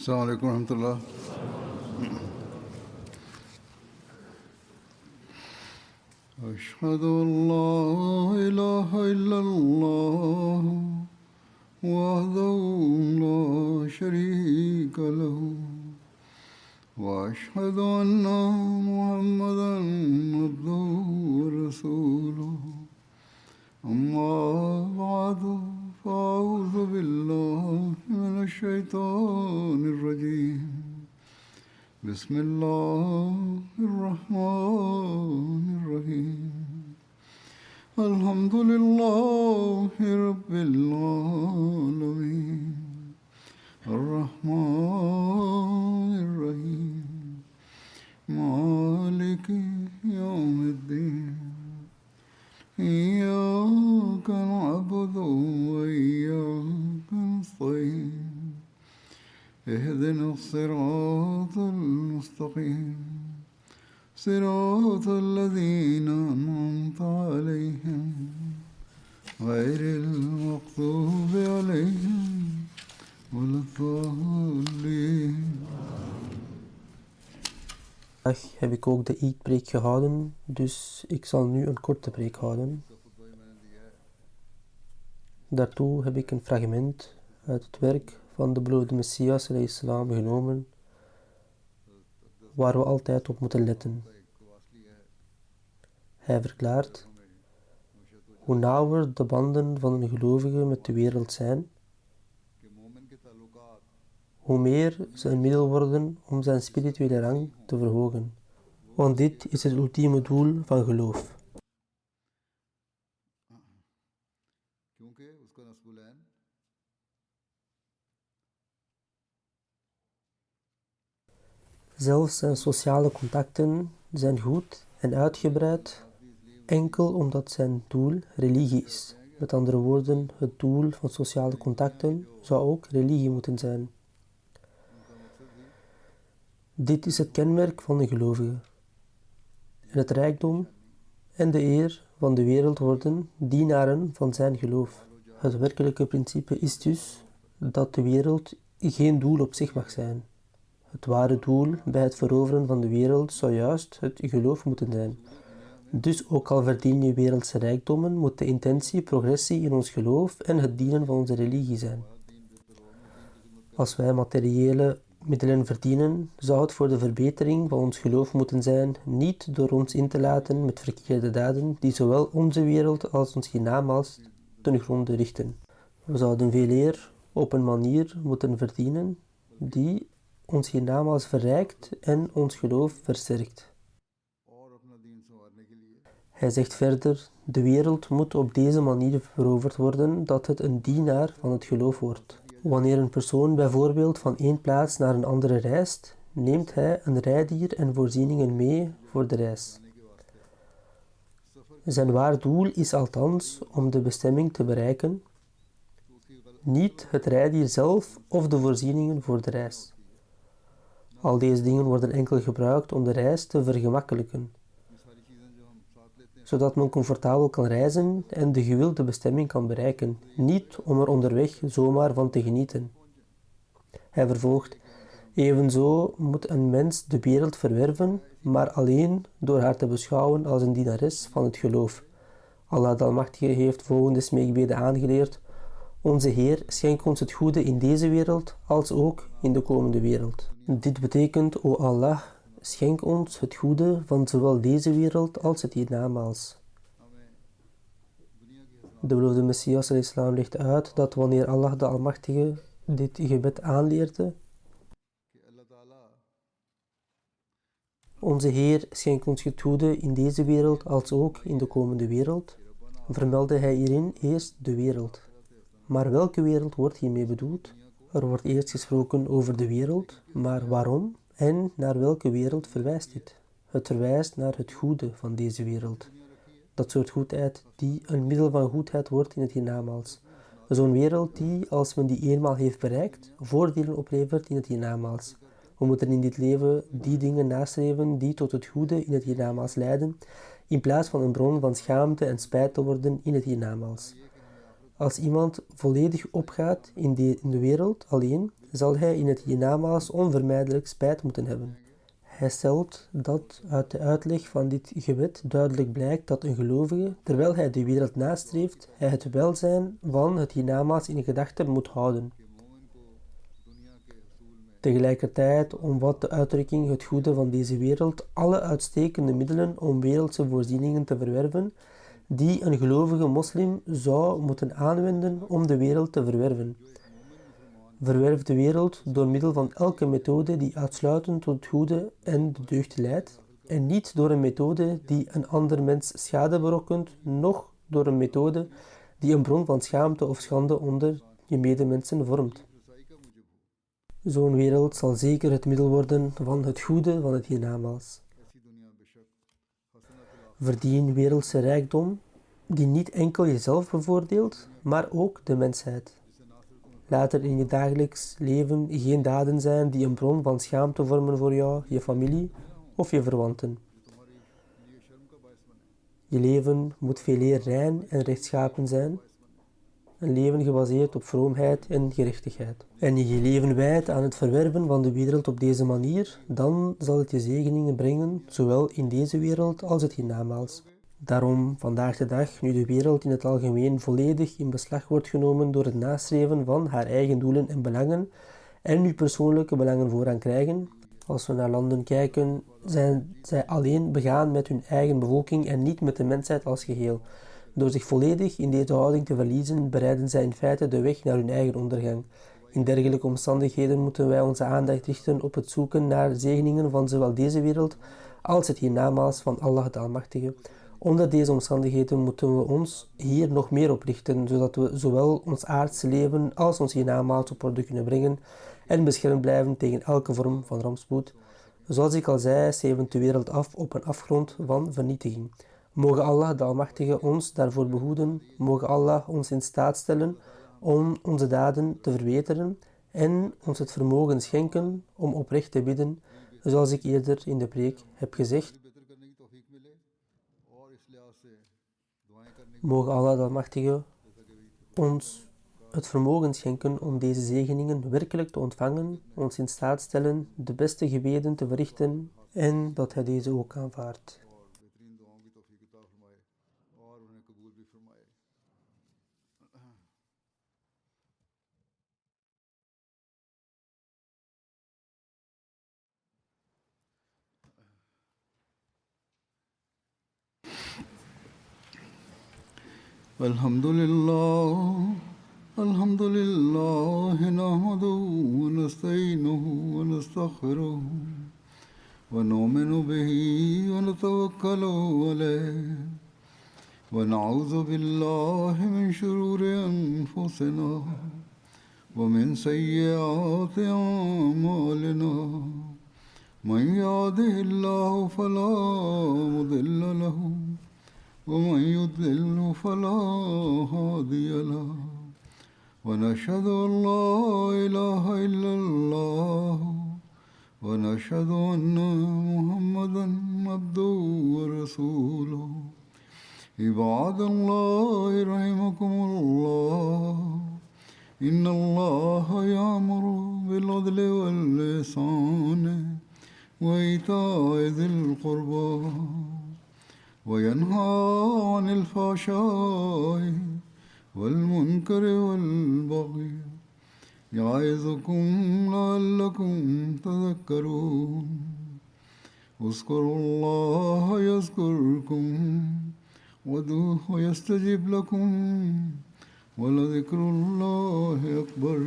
السلام عليكم ورحمة الله. أشهد أن لا إله إلا الله وحده لا شريك له وأشهد أن محمدا عبده ورسوله أما بعد فأعوذ بالله من الشيطان الرجيم بسم الله الرحمن الرحيم الحمد لله رب العالمين الرحمن الرحيم مالك يوم الدين إياك نعبد وإياك نستعين اهدنا الصراط المستقيم صراط الذين أنعمت عليهم غير المغضوب عليهم ولا الضالين. Vandaag heb ik ook de Eid-preek gehouden, dus ik zal nu een korte preek houden. Daartoe heb ik een fragment uit het werk van de beloofde Messias islam genomen, waar we altijd op moeten letten. Hij verklaart: hoe nauwer de banden van een gelovige met de wereld zijn, hoe meer ze een middel worden om zijn spirituele rang te verhogen. Want dit is het ultieme doel van geloof. Zelfs zijn sociale contacten zijn goed en uitgebreid, enkel omdat zijn doel religie is. Met andere woorden, het doel van sociale contacten zou ook religie moeten zijn. Dit is het kenmerk van de gelovige. En het rijkdom en de eer van de wereld worden dienaren van zijn geloof. Het werkelijke principe is dus dat de wereld geen doel op zich mag zijn. Het ware doel bij het veroveren van de wereld zou juist het geloof moeten zijn. Dus ook al verdien je wereldse rijkdommen, moet de intentie progressie in ons geloof en het dienen van onze religie zijn. Als wij materiële middelen verdienen, zou het voor de verbetering van ons geloof moeten zijn, niet door ons in te laten met verkeerde daden die zowel onze wereld als ons hiernamaals ten gronde richten. We zouden veel eer op een manier moeten verdienen die ons hiernamaals verrijkt en ons geloof versterkt. Hij zegt verder: de wereld moet op deze manier veroverd worden dat het een dienaar van het geloof wordt. Wanneer een persoon bijvoorbeeld van één plaats naar een andere reist, neemt hij een rijdier en voorzieningen mee voor de reis. Zijn waar doel is althans om de bestemming te bereiken, niet het rijdier zelf of de voorzieningen voor de reis. Al deze dingen worden enkel gebruikt om de reis te vergemakkelijken, zodat men comfortabel kan reizen en de gewilde bestemming kan bereiken, niet om er onderweg zomaar van te genieten. Hij vervolgt: evenzo moet een mens de wereld verwerven, maar alleen door haar te beschouwen als een dienares van het geloof. Allah de Almachtige heeft volgende smeekbeden aangeleerd: onze Heer, schenk ons het goede in deze wereld, als ook in de komende wereld. Dit betekent: o Allah, schenk ons het goede van zowel deze wereld als het hiernamaals. De beloofde Messias islam legt uit dat wanneer Allah de Almachtige dit gebed aanleerde: onze Heer, schenk ons het goede in deze wereld als ook in de komende wereld, vermeldde hij hierin eerst de wereld. Maar welke wereld wordt hiermee bedoeld? Er wordt eerst gesproken over de wereld, maar waarom en naar welke wereld verwijst dit? Het verwijst naar het goede van deze wereld. Dat soort goedheid die een middel van goedheid wordt in het hiernamaals. Zo'n wereld die, als men die eenmaal heeft bereikt, voordelen oplevert in het hiernamaals. We moeten in dit leven die dingen nastreven die tot het goede in het hiernamaals leiden, in plaats van een bron van schaamte en spijt te worden in het hiernamaals. Als iemand volledig opgaat in de wereld alleen, zal hij in het hiernamaals onvermijdelijk spijt moeten hebben. Hij stelt dat uit de uitleg van dit gebed duidelijk blijkt dat een gelovige, terwijl hij de wereld nastreeft, hij het welzijn van het hiernamaals in gedachten moet houden. Tegelijkertijd omvat de uitdrukking het goede van deze wereld alle uitstekende middelen om wereldse voorzieningen te verwerven, die een gelovige moslim zou moeten aanwenden om de wereld te verwerven. Verwerf de wereld door middel van elke methode die uitsluitend tot het goede en de deugd leidt, en niet door een methode die een ander mens schade berokkent, noch door een methode die een bron van schaamte of schande onder je medemensen vormt. Zo'n wereld zal zeker het middel worden van het goede van het hiernamaals. Verdien wereldse rijkdom die niet enkel jezelf bevoordeelt, maar ook de mensheid. Laat er in je dagelijks leven geen daden zijn die een bron van schaamte vormen voor jou, je familie of je verwanten. Je leven moet veeleer rein en rechtschapen zijn, een leven gebaseerd op vroomheid en gerechtigheid. En je leven wijdt aan het verwerven van de wereld op deze manier, dan zal het je zegeningen brengen, zowel in deze wereld als het hiernamaals. Daarom, vandaag de dag, nu de wereld in het algemeen volledig in beslag wordt genomen door het nastreven van haar eigen doelen en belangen, en nu persoonlijke belangen voorrang krijgen, als we naar landen kijken, zijn zij alleen begaan met hun eigen bevolking en niet met de mensheid als geheel. Door zich volledig in deze houding te verliezen, bereiden zij in feite de weg naar hun eigen ondergang. In dergelijke omstandigheden moeten wij onze aandacht richten op het zoeken naar zegeningen van zowel deze wereld als het hiernamaals van Allah de Almachtige. Onder deze omstandigheden moeten we ons hier nog meer op richten, zodat we zowel ons aardse leven als ons hiernamaals op orde kunnen brengen en beschermd blijven tegen elke vorm van rampspoed. Zoals ik al zei, stevend de wereld af op een afgrond van vernietiging. Mogen Allah de Almachtige ons daarvoor behoeden, mogen Allah ons in staat stellen om onze daden te verbeteren en ons het vermogen schenken om oprecht te bidden, zoals ik eerder in de preek heb gezegd. Mogen Allah de Almachtige ons het vermogen schenken om deze zegeningen werkelijk te ontvangen, ons in staat stellen de beste gebeden te verrichten en dat Hij deze ook aanvaardt. الحمد لله نحمده ونستعينه ونستغفره ونؤمن به ونتوكل عليه ونعوذ بالله من شرور أنفسنا ومن سيئات أعمالنا من يهده الله فلا مضل له ومن يضلل فلا هادي له ونشهد أن لا إله إلا الله ونشهد أن محمدا عبده ورسوله عباد الله رحمكم الله إن الله يأمر بالعدل والإحسان وإيتاء ذي القربى وينهى عن الفحشاء والمنكر والبغي يعظكم لعلكم تذكرون اذكروا الله يذكركم وادعوه يستجب لكم ولذكر الله أكبر